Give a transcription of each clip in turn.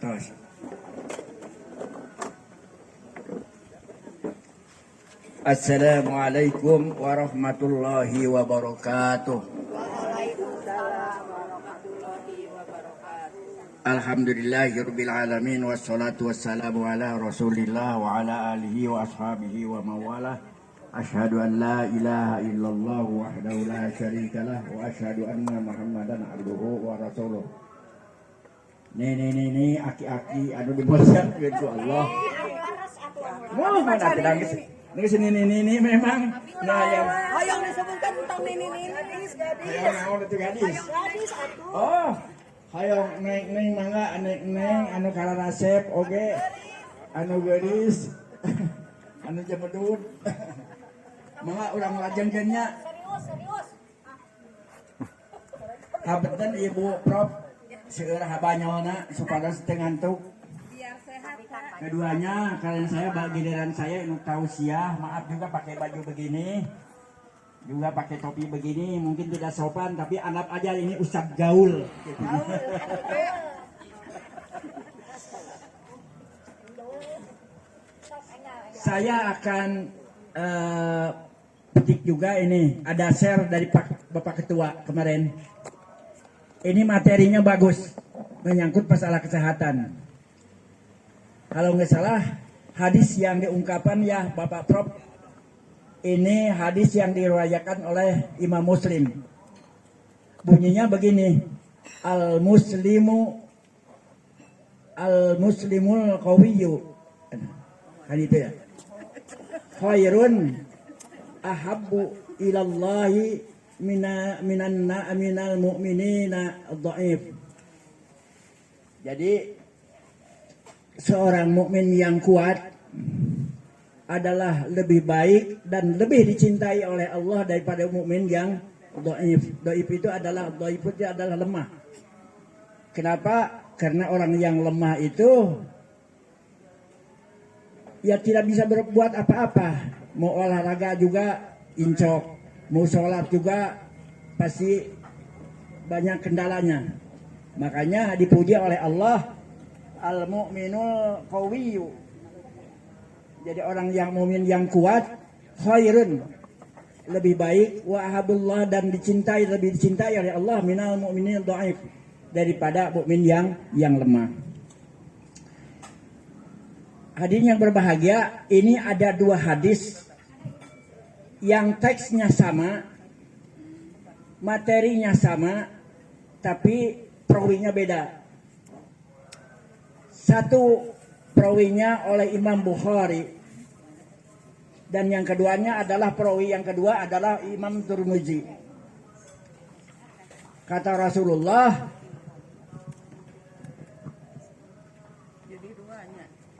Tos. Assalamualaikum warahmatullahi wabarakatuh. Waalaikumsalam warahmatullahi wabarakatuh. Alhamdulillahirabbil alamin wassalatu wassalamu ala Rasulillah wa ala alihi wa ashabihi wa mawalah. Asyhadu an la ilaha illallah wahdahu la syarikalah wa asyhadu anna Muhammadan abduhu wa rasuluh. Nih aki-aki anu dimuliakeun ku Allah. Mau mana nangis. Nangis ini memang nah yang Hayang disebutkan tentang ini gadis. hayang naon itu gadis. Gadis atuh. Oh, hayang neng mangga neng anu kararasep oge anu gadis anu jemedut. Mangga urang lajengkeunnya. Serius. Habetan Ibu Prof seueur habanyona supados teu ngantuk. Biar sehat. Keduanya kalian saya giliran saya anu tausiah, maaf juga pakai baju begini. Juga pakai topi begini, mungkin tidak sopan tapi anggap aja ini ustadz gaul. Saya akan petik juga ini, ada share dari Bapak Ketua kemarin. Ini materinya bagus, menyangkut masalah kesehatan. Kalau nggak salah, hadis yang diungkapkan ya Bapak Prof, ini hadis yang diriwayatkan oleh Imam Muslim. Bunyinya begini, al-muslimul qawiyyu. Kan itu ya. Khairun ahabbu ilallahi minal mu'minina dhaif. Jadi seorang mukmin yang kuat adalah lebih baik dan lebih dicintai oleh Allah daripada mukmin yang dhaif. Dhaif itu adalah lemah. Kenapa? Karena orang yang lemah itu ya tidak bisa berbuat apa-apa. Mau olahraga juga incok, mau sholat juga pasti banyak kendalanya. Makanya dipuji oleh Allah, al-mu'minul qawiyyu. Jadi orang yang mukmin yang kuat, khairun, lebih baik, wa ahabullah, dan lebih dicintai oleh Allah minal mu'minin dhaif, daripada mukmin yang lemah. Hadirin yang berbahagia, ini ada dua hadis yang teksnya sama, materinya sama, tapi perawinya beda. Satu perawinya oleh Imam Bukhari, dan yang keduanya adalah perawi yang kedua adalah Imam Tirmidzi. Kata Rasulullah,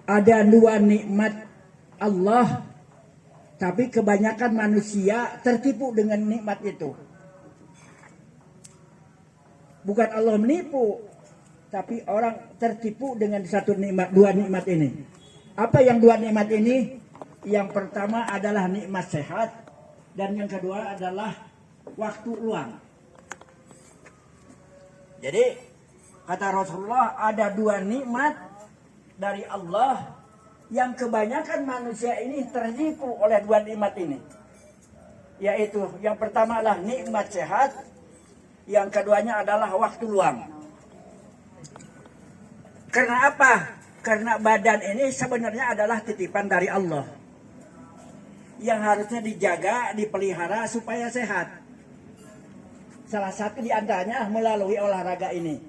ada dua nikmat Allah, tapi kebanyakan manusia tertipu dengan nikmat itu. Bukan Allah menipu, tapi orang tertipu dengan dua nikmat ini. Apa yang dua nikmat ini? Yang pertama adalah nikmat sehat, dan yang kedua adalah waktu luang. Jadi kata Rasulullah, ada dua nikmat dari Allah yang kebanyakan manusia ini tertipu oleh dua nikmat ini. Yaitu yang pertama adalah nikmat sehat, yang keduanya adalah waktu luang. Karena apa? Karena badan ini sebenarnya adalah titipan dari Allah yang harusnya dijaga, dipelihara supaya sehat. Salah satu di antaranya melalui olahraga ini.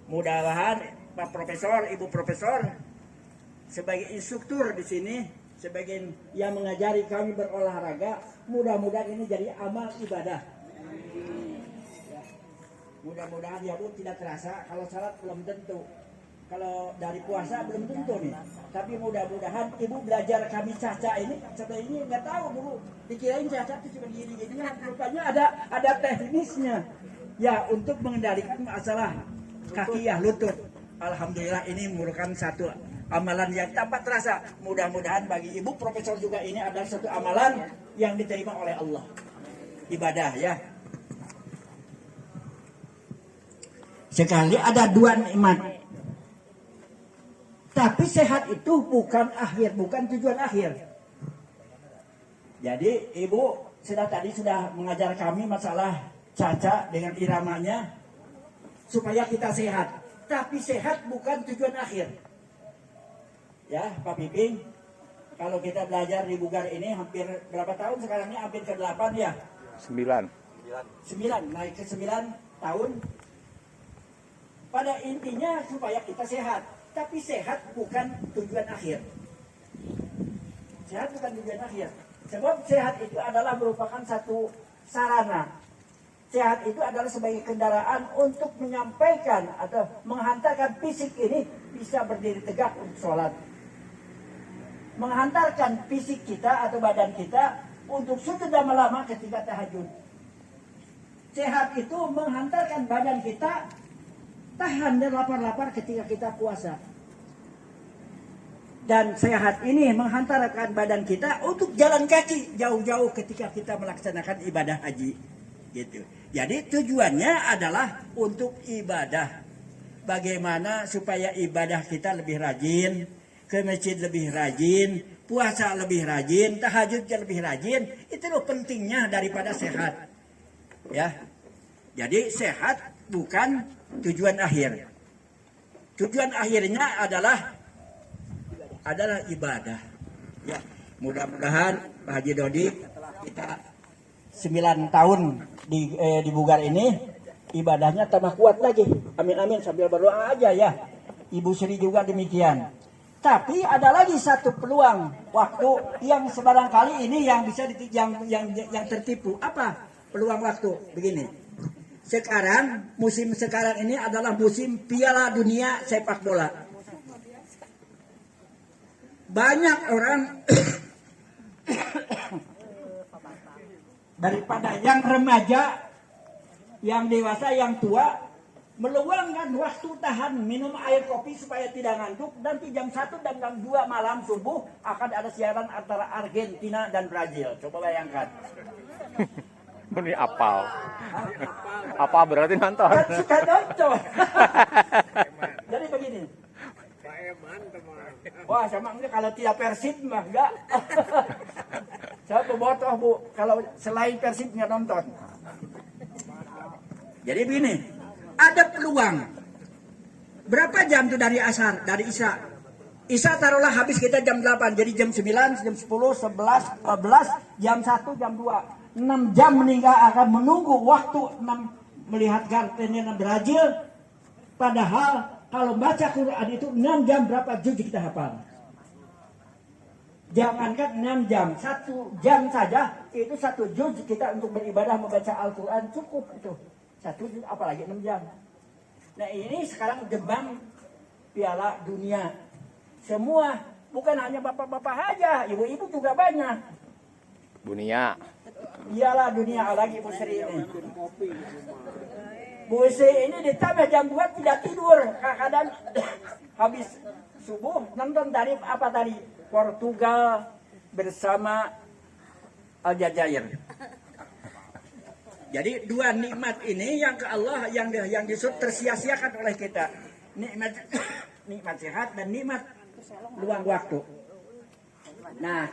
Mudah-mudahan Pak Profesor, Ibu Profesor sebagai instruktur di sini, sebagai yang mengajari kami berolahraga, mudah-mudahan ini jadi amal ibadah. Ya. Mudah-mudahan ya Bu tidak terasa, kalau salat belum tentu. Kalau dari puasa belum tentu nih. Tapi mudah-mudahan Ibu belajar kami caca ini, sampai ini nggak tahu dulu. Dikirain caca itu cuma gini-gini, rupanya ada teknisnya. Ya, untuk mengendalikan masalah kaki ya lutut. Alhamdulillah ini merupakan satu amalan yang tanpa terasa. Mudah-mudahan bagi Ibu Profesor juga ini adalah satu amalan yang diterima oleh Allah. Ibadah ya. Sekali ada dua nikmat. Tapi sehat itu bukan akhir, bukan tujuan akhir. Jadi ibu tadi sudah mengajar kami masalah caca dengan iramanya supaya kita sehat. Tapi sehat bukan tujuan akhir. Ya, Pak Piping, kalau kita belajar di Bugar ini hampir berapa tahun sekarang ini? Hampir ke-8 ya? 9. 9, naik ke 9 tahun. Pada intinya supaya kita sehat. Tapi sehat bukan tujuan akhir. Sehat bukan tujuan akhir. Sebab sehat itu adalah merupakan satu sarana. Sehat itu adalah sebagai kendaraan untuk menyampaikan atau menghantarkan fisik ini bisa berdiri tegak untuk sholat. Menghantarkan fisik kita atau badan kita untuk sujud lama-lama ketika tahajud. Sehat itu menghantarkan badan kita tahan dan lapar-lapar ketika kita puasa. Dan sehat ini menghantarkan badan kita untuk jalan kaki jauh-jauh ketika kita melaksanakan ibadah haji. Gitu. Jadi tujuannya adalah untuk ibadah. Bagaimana supaya ibadah kita lebih rajin, ke masjid lebih rajin, puasa lebih rajin, tahajud lebih rajin. Itu loh pentingnya daripada sehat. Ya. Jadi sehat bukan tujuan akhir. Tujuan akhirnya adalah ibadah. Ya, mudah-mudahan Pak Haji Dodi kita 9 tahun di Bugar ini ibadahnya tambah kuat lagi. Amin amin sambil berdoa aja ya. Ibu Sri juga demikian. Tapi ada lagi satu peluang waktu yang sebarangkali ini yang bisa yang tertipu. Apa peluang waktu? Begini. Musim sekarang ini adalah musim Piala Dunia sepak bola. Banyak orang daripada yang remaja, yang dewasa, yang tua meluangkan waktu tahan minum air kopi supaya tidak ngantuk. Nanti jam 1 dan jam 2 malam subuh akan ada siaran antara Argentina dan Brazil. Coba bayangkan. Ini apal. Apa berarti nonton? Kan suka nonton. Jadi begini. Wah, sama enggak kalau tidak Persib mah enggak. Saya bobotoh Bu, kalau selain Persib nggak nonton. Jadi begini, ada peluang. Berapa jam tuh dari asar, dari Isya? Isya taruhlah habis kita jam 8, jadi jam 9, jam 10, 11, 12, jam 1, jam 2. 6 jam meninggal akan menunggu waktu 6 melihat Argentina Brazil. Padahal kalau baca Quran itu 6 jam berapa juz kita hafal? Jangankan 6 jam, 1 jam saja itu 1 juz kita untuk beribadah membaca Al-Quran cukup itu. 1 juz apalagi 6 jam. Nah ini sekarang demam Piala Dunia. Semua, bukan hanya bapak-bapak aja, ibu-ibu juga banyak. Dunia. Piala Dunia lagi Bu Sri ini. Bu Sri ini ditambah jam 2 tidak tidur. Kadang habis subuh nonton dari apa tadi? Portugal bersama Aljazair. Jadi dua nikmat ini yang ke Allah yang tersia-siakan oleh kita. Nikmat sehat dan nikmat luang waktu. Nah,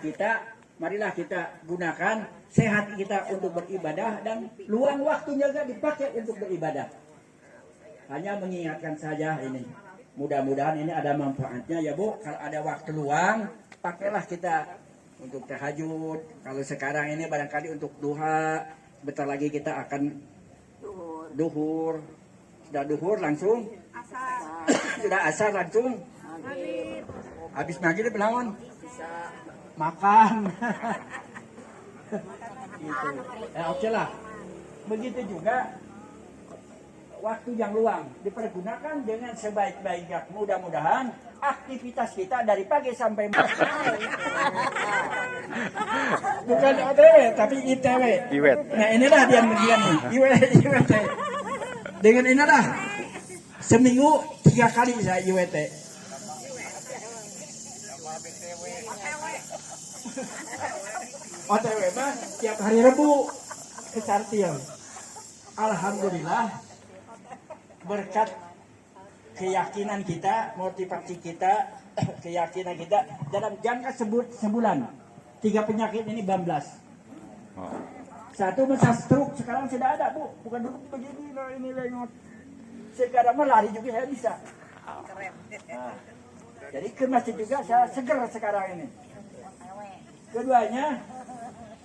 marilah kita gunakan sehat kita untuk beribadah dan luang waktunya juga dipakai untuk beribadah. Hanya mengingatkan saja ini. Mudah-mudahan ini ada manfaatnya ya Bu. Kalau ada waktu luang, pakailah kita untuk tahajud. Kalau sekarang ini barangkali untuk duha. Bentar lagi kita akan duhur. Sudah duhur langsung? Sudah asar langsung? Habis maghrib lawan? Makan. Gitu. Oke lah. Begitu juga waktu yang luang dipergunakan dengan sebaik-baiknya. Mudah-mudahan aktivitas kita dari pagi sampai malam. Bukan OTW tapi ITW. Iwet. Nah inilah dia bagian nih. IWT. Dengan inilah seminggu 3 kali saya IWT. OTW mah tiap hari Rebu ke Sartil. Alhamdulillah berkat keyakinan kita, motivasi kita, keyakinan kita dalam jangka sebulan. 3 penyakit ini bablas. Oh. Satu masa stroke sekarang sudah ada, Bu. Bukan dulu begini loh, ini lengot. Sekarang mah lari juga saya bisa. Nah, jadi ke masjid juga saya seger sekarang ini. Keduanya,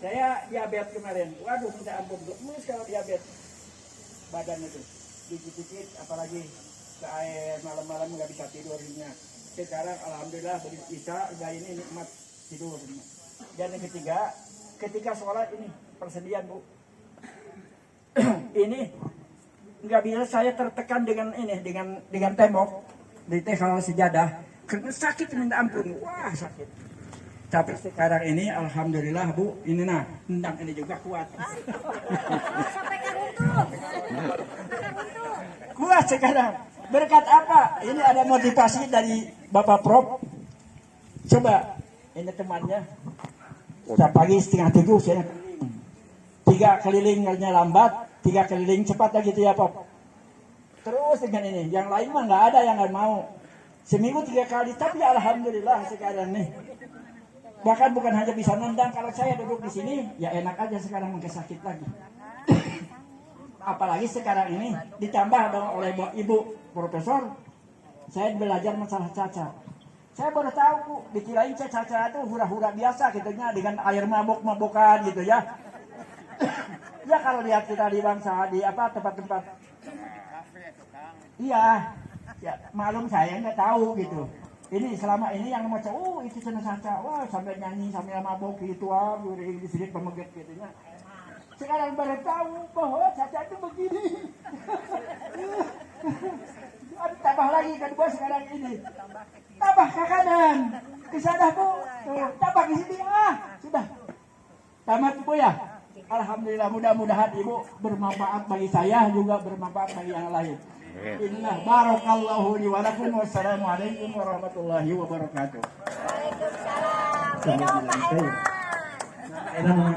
saya diabetes kemarin. Waduh, minta ampun, gemes kalau diabetes. Badan itu dikit-dikit, apalagi ke air malam-malam nggak bisa tidurnya. Sekarang alhamdulillah bisa, udah ini nikmat tidur. Dan yang ketiga, ketika sholat ini persediaan, Bu. Ini nggak bisa saya tertekan dengan ini, dengan tembok di kalau sejadah. Karena sakit minta ampun, wah sakit. Tapi sekarang ini alhamdulillah, Bu, ini nah, tendang ini juga kuat. Sampai karuntung. Kuat sekarang. Berkat apa? Ini ada motivasi dari Bapak Prof. Coba, ini temannya. Saya pagi 6:30 saya keliling. 3 kelilingnya lambat, 3 keliling cepat lagi gitu ya, Prof. Terus dengan ini, yang lain mah nggak ada yang nggak mau. Seminggu 3 kali, tapi alhamdulillah sekarang nih. Bahkan bukan hanya bisa nendang, kalau saya duduk di sini, ya enak aja sekarang mungkin sakit lagi. Apalagi sekarang ini ditambah dong oleh Ibu Profesor, saya belajar masalah cacat. Saya baru tahu, Bu, dikirain cacat itu hura-hura biasa gitu ya, dengan air mabok-mabokan gitu ya. Ya kalau lihat kita di bangsa di apa tempat-tempat, iya, ya malum saya nggak tahu gitu. Ini selama ini yang macam itu cina caca, wah sampai nyanyi sampai mabok gitu, di sini pemeget gitu ya. Sekarang baru tahu bahwa caca itu begini. Ada tambah lagi kedua sekarang ini. Tambah ke kanan, ke sana, Bu. Tuh, tambah ke sini, sudah. Tamat, Bu ya. Alhamdulillah, mudah-mudahan Ibu bermanfaat bagi saya juga bermanfaat bagi yang lain. Inna barakallahu li wa lakum. Wassalamualaikum warahmatullahi wabarakatuh. Waalaikumsalam. Minum Pak Eman.